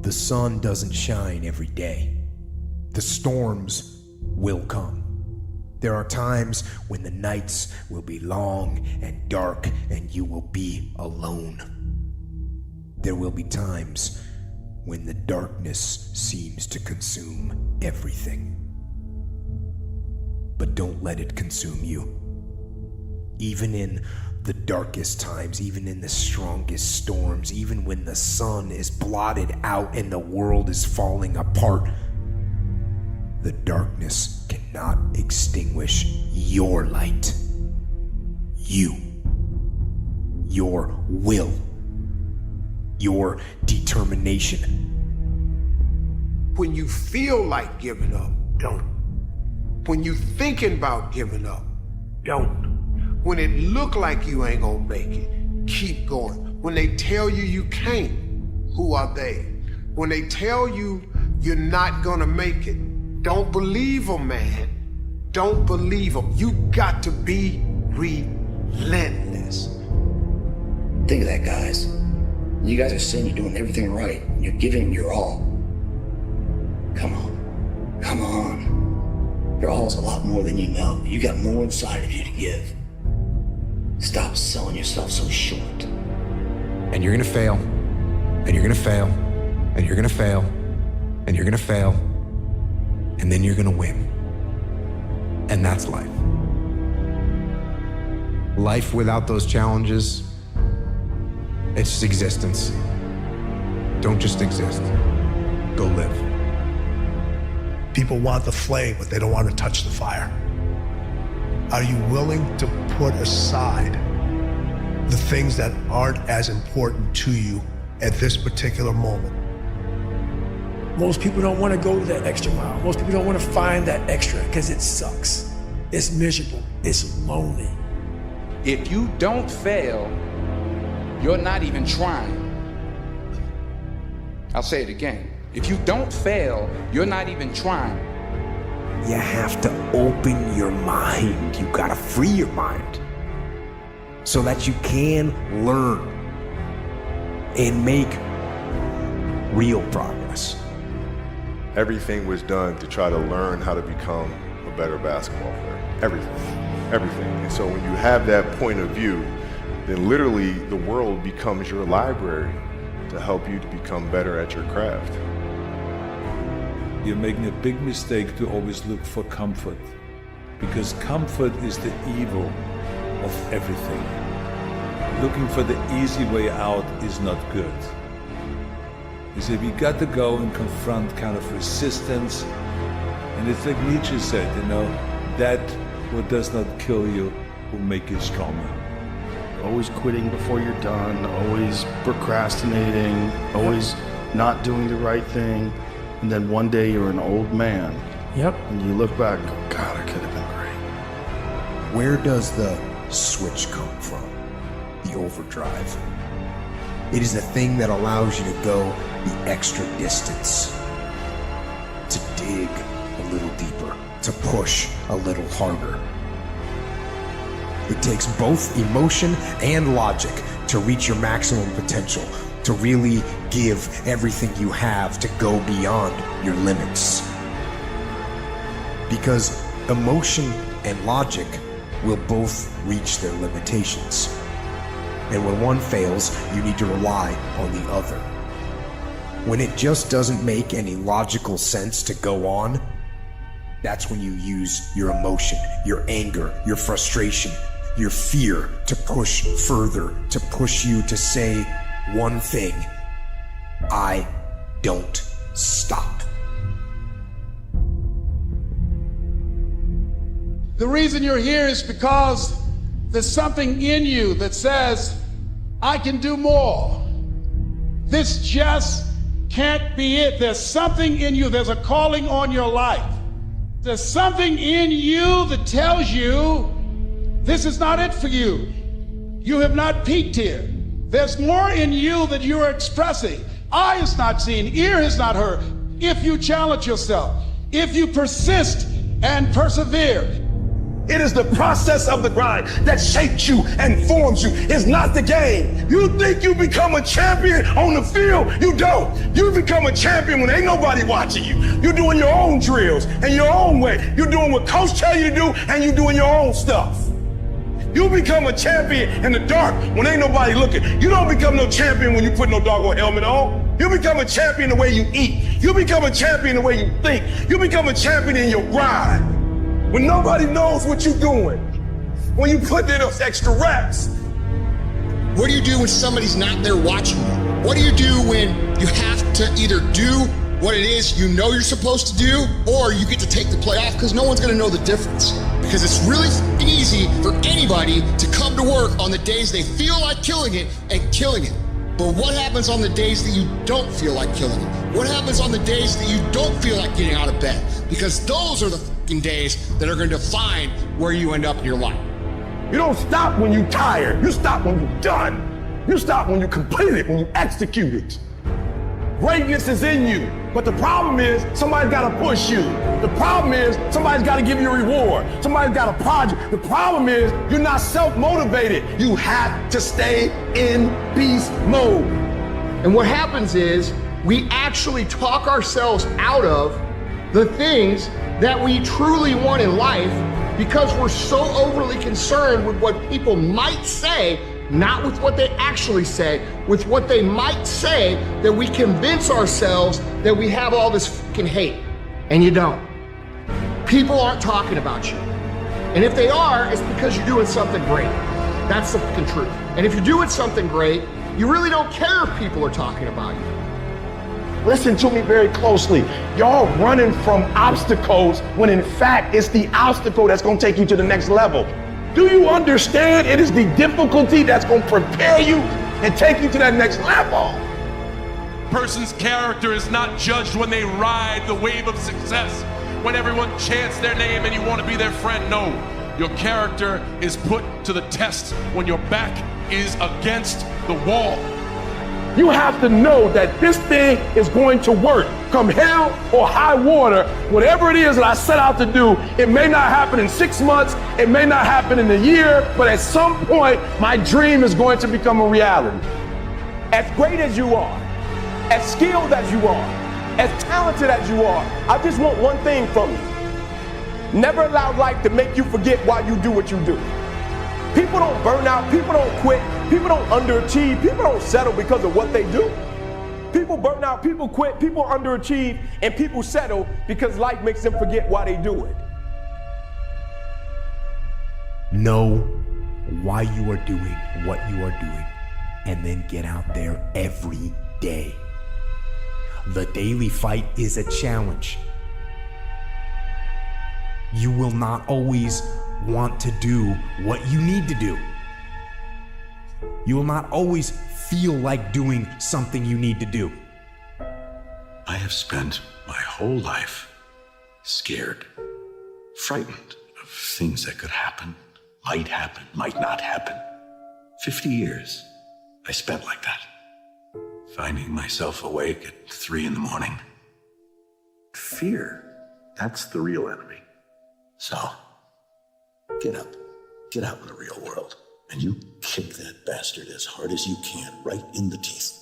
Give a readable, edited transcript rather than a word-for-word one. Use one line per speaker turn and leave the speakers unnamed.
The sun doesn't shine every day. The storms will come. There are times when the nights will be long and dark and you will be alone. There will be times when the darkness seems to consume everything. But don't let it consume you. Even in the darkest times, even in the strongest storms, even when the sun is blotted out and the world is falling apart, the darkness cannot extinguish your light. You, your will, your determination.
When you feel like giving up, don't. When you thinking about giving up, don't. When it look like you ain't gonna make it, keep going. When they tell you you can't, who are they? When they tell you you're not gonna make it, don't believe them, man. Don't believe them. You got to be relentless.
Think of that, guys. You guys are saying you're doing everything right. You're giving your all. Come on. Come on. Your all is a lot more than you know. You got more inside of you to give. Stop selling yourself so short.
And you're gonna fail, and you're gonna fail, and you're gonna fail, and you're gonna fail, and then you're gonna win. And that's life. Life without those challenges, it's just existence. Don't just exist. Go live.
People want the flame, but they don't want to touch the fire. Are you willing to put aside the things that aren't as important to you at this particular moment?
Most people don't want to go that extra mile. Most people don't want to find that extra because it sucks. It's miserable. It's lonely.
If you don't fail, you're not even trying. I'll say it again. If you don't fail, you're not even trying.
You have to open your mind. You gotta free your mind so that you can learn and make real progress.
Everything was done to try to learn how to become a better basketball player. Everything. And so when you have that point of view, then literally the world becomes your library to help you to become better at your craft.
You're making a big mistake to always look for comfort, because comfort is the evil of everything. Looking for the easy way out is not good. You see, we got to go and confront kind of resistance, and it's like Nietzsche said, that what does not kill you will make you stronger.
Always quitting before you're done, always procrastinating, always not doing the right thing. And then one day you're an old man.
Yep.
And you look back and go, God, I could have been great.
Where does the switch come from? The overdrive. It is the thing that allows you to go the extra distance, to dig a little deeper, to push a little harder. It takes both emotion and logic to reach your maximum potential, to really give everything you have, to go beyond your limits. Because emotion and logic will both reach their limitations. And when one fails, you need to rely on the other. When it just doesn't make any logical sense to go on, that's when you use your emotion, your anger, your frustration, your fear to push further, to push you to say one thing: I don't stop.
The reason you're here is because there's something in you that says, I can do more. This just can't be it. There's something in you, there's a calling on your life. There's something in you that tells you this is not it for you. You have not peaked here. There's more in you that you are expressing. Eye has not seen, ear has not heard. If you challenge yourself, if you persist and persevere,
It is the process of the grind that shapes you and forms you. It's not the game. You think you become a champion on the field? You don't. You become a champion when ain't nobody watching you. You're doing your own drills and your own way. You're doing what coach tell you to do, and you're doing your own stuff. You become a champion in the dark when ain't nobody looking. You don't become no champion when you put no doggone helmet on. You become a champion the way you eat. You become a champion the way you think. You become a champion in your grind. When nobody knows what you're doing, when you put in those extra reps.
What do you do when somebody's not there watching you? What do you do when you have to either do what it is you know you're supposed to do, or you get to take the play off because no one's gonna know the difference? Because it's really easy for anybody to come to work on the days they feel like killing it and killing it. But what happens on the days that you don't feel like killing it? What happens on the days that you don't feel like getting out of bed? Because those are the days that are going to define where you end up in your life.
You don't stop when you're tired. You stop when you're done. You stop when you complete it, when you execute it. Greatness is in you, but the problem is somebody's got to push you. The problem is somebody's got to give you a reward. Somebody's got a project. The problem is you're not self-motivated. You have to stay in beast mode.
And what happens is we actually talk ourselves out of the things that we truly want in life because we're so overly concerned with what people might say, not with what they actually say, with what they might say, that we convince ourselves that we have all this fucking hate. And you don't. People aren't talking about you. And if they are, it's because you're doing something great. That's the fucking truth. And if you're doing something great, you really don't care if people are talking about you.
Listen to me very closely. Y'all running from obstacles when in fact it's the obstacle that's gonna take you to the next level. Do you understand it is the difficulty that's gonna prepare you and take you to that next level?
Person's character is not judged when they ride the wave of success, when everyone chants their name and you want to be their friend. No, your character is put to the test when your back is against the wall.
You have to know that this thing is going to work. Come hell or high water, whatever it is that I set out to do, it may not happen in 6 months, it may not happen in a year, but at some point, my dream is going to become a reality.
As great as you are, as skilled as you are, as talented as you are, I just want one thing from you. Never allow life to make you forget why you do what you do. People don't burn out, people don't quit, people don't underachieve, people don't settle because of what they do. People burn out, people quit, people underachieve, and people settle because life makes them forget why they do it.
Know why you are doing what you are doing, and then get out there every day. The daily fight is a challenge. You will not always want to do what you need to do. You will not always feel like doing something you need to do.
I have spent my whole life scared, frightened of things that could happen, might not happen. 50 years I spent like that, finding myself awake at 3 in the morning. Fear, that's the real enemy. So, get up, get out in the real world, and you kick that bastard as hard as you can, right in the teeth.